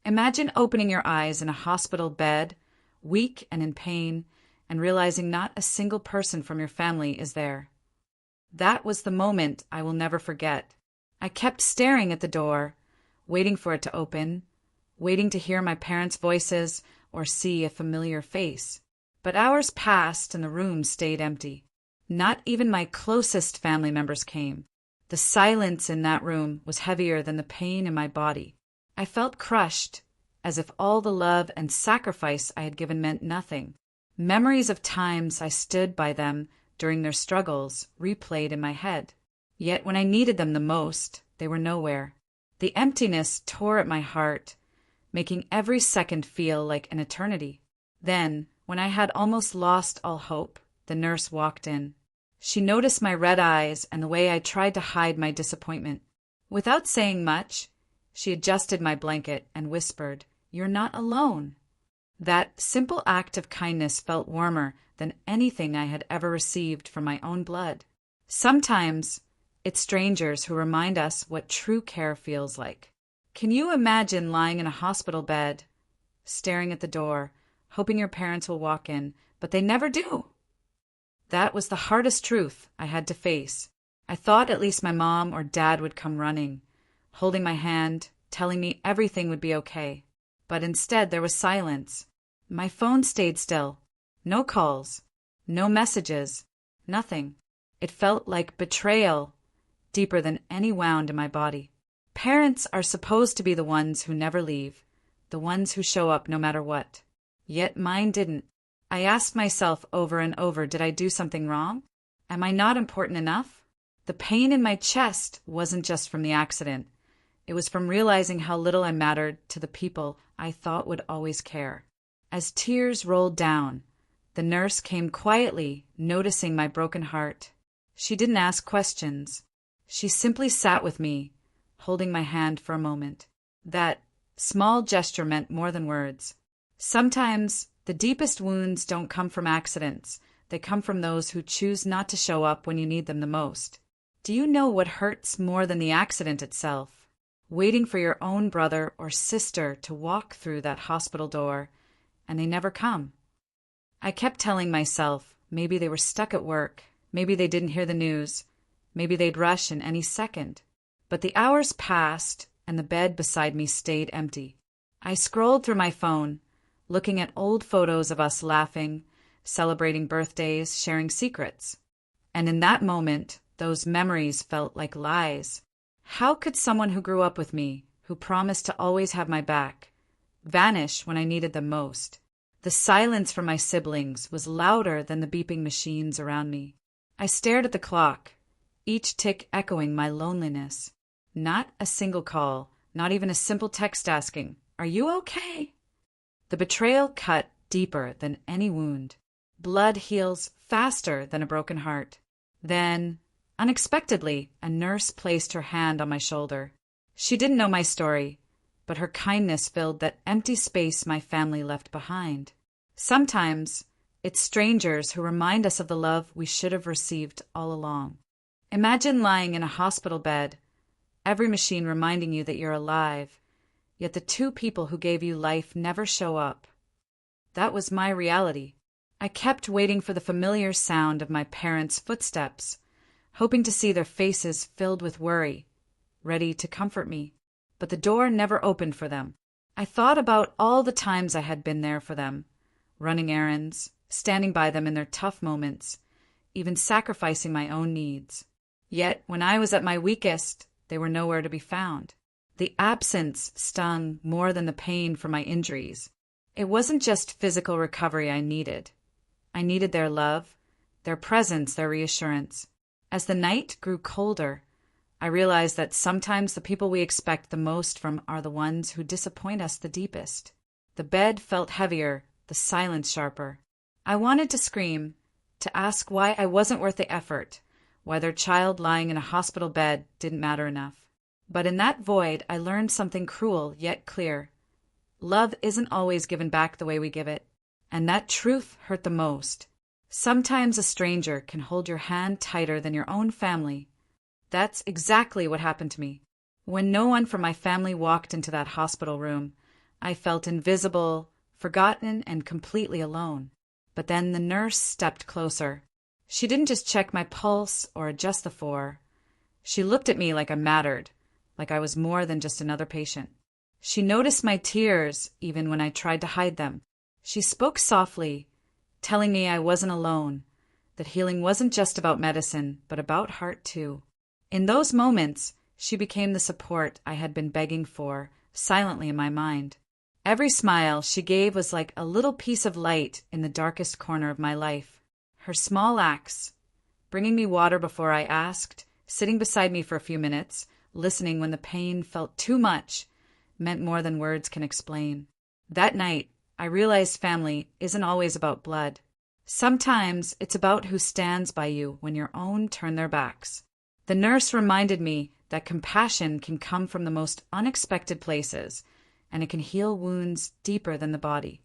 Imagine opening your eyes in a hospital bed, weak and in pain, and realizing not a single person from your family is there. That was the moment I will never forget. I kept staring at the door, waiting for it to open, waiting to hear my parents' voices or see a familiar face. But hours passed and the room stayed empty. Not even my closest family members came. The silence in that room was heavier than the pain in my body. I felt crushed, as if all the love and sacrifice I had given meant nothing. Memories of times I stood by them during their struggles replayed in my head. Yet when I needed them the most, they were nowhere. The emptiness tore at my heart, making every second feel like an eternity. Then, when I had almost lost all hope, the nurse walked in. She noticed my red eyes and the way I tried to hide my disappointment. Without saying much, she adjusted my blanket and whispered, "You're not alone." That simple act of kindness felt warmer than anything I had ever received from my own blood. Sometimes, it's strangers who remind us what true care feels like. Can you imagine lying in a hospital bed, staring at the door, hoping your parents will walk in, but they never do? That was the hardest truth I had to face. I thought at least my mom or dad would come running, holding my hand, telling me everything would be okay. But instead there was silence. My phone stayed still. No calls, no messages, nothing. It felt like betrayal, deeper than any wound in my body. Parents are supposed to be the ones who never leave, the ones who show up no matter what. Yet mine didn't. I asked myself over and over, did I do something wrong? Am I not important enough? The pain in my chest wasn't just from the accident. It was from realizing how little I mattered to the people I thought would always care. As tears rolled down, the nurse came quietly, noticing my broken heart. She didn't ask questions. She simply sat with me, holding my hand for a moment. That small gesture meant more than words. Sometimes the deepest wounds don't come from accidents. They come from those who choose not to show up when you need them the most. Do you know what hurts more than the accident itself? Waiting for your own brother or sister to walk through that hospital door, and they never come. I kept telling myself, maybe they were stuck at work, maybe they didn't hear the news, maybe they'd rush in any second. But the hours passed, and the bed beside me stayed empty. I scrolled through my phone, looking at old photos of us laughing, celebrating birthdays, sharing secrets. And in that moment, those memories felt like lies. How could someone who grew up with me, who promised to always have my back, vanish when I needed them most? The silence from my siblings was louder than the beeping machines around me. I stared at the clock, each tick echoing my loneliness. Not a single call, not even a simple text asking, "Are you okay?" The betrayal cut deeper than any wound. Blood heals faster than a broken heart. Then, unexpectedly, a nurse placed her hand on my shoulder. She didn't know my story, but her kindness filled that empty space my family left behind. Sometimes, it's strangers who remind us of the love we should have received all along. Imagine lying in a hospital bed, every machine reminding you that you're alive, yet the two people who gave you life never show up. That was my reality. I kept waiting for the familiar sound of my parents' footsteps, hoping to see their faces filled with worry, ready to comfort me. But the door never opened for them. I thought about all the times I had been there for them, running errands, standing by them in their tough moments, even sacrificing my own needs. Yet, when I was at my weakest, they were nowhere to be found. The absence stung more than the pain from my injuries. It wasn't just physical recovery I needed. I needed their love, their presence, their reassurance. As the night grew colder, I realized that sometimes the people we expect the most from are the ones who disappoint us the deepest. The bed felt heavier, the silence sharper. I wanted to scream, to ask why I wasn't worth the effort, why their child lying in a hospital bed didn't matter enough. But in that void, I learned something cruel yet clear. Love isn't always given back the way we give it, and that truth hurt the most. Sometimes a stranger can hold your hand tighter than your own family. That's exactly what happened to me. When no one from my family walked into that hospital room, I felt invisible, forgotten, and completely alone. But then the nurse stepped closer. She didn't just check my pulse or adjust the 4. She looked at me like I mattered, like I was more than just another patient. She noticed my tears, even when I tried to hide them. She spoke softly, telling me I wasn't alone, that healing wasn't just about medicine, but about heart too. In those moments, she became the support I had been begging for, silently in my mind. Every smile she gave was like a little piece of light in the darkest corner of my life. Her small acts, bringing me water before I asked, sitting beside me for a few minutes, listening when the pain felt too much, meant more than words can explain. That night, I realized family isn't always about blood. Sometimes it's about who stands by you when your own turn their backs. The nurse reminded me that compassion can come from the most unexpected places, and it can heal wounds deeper than the body.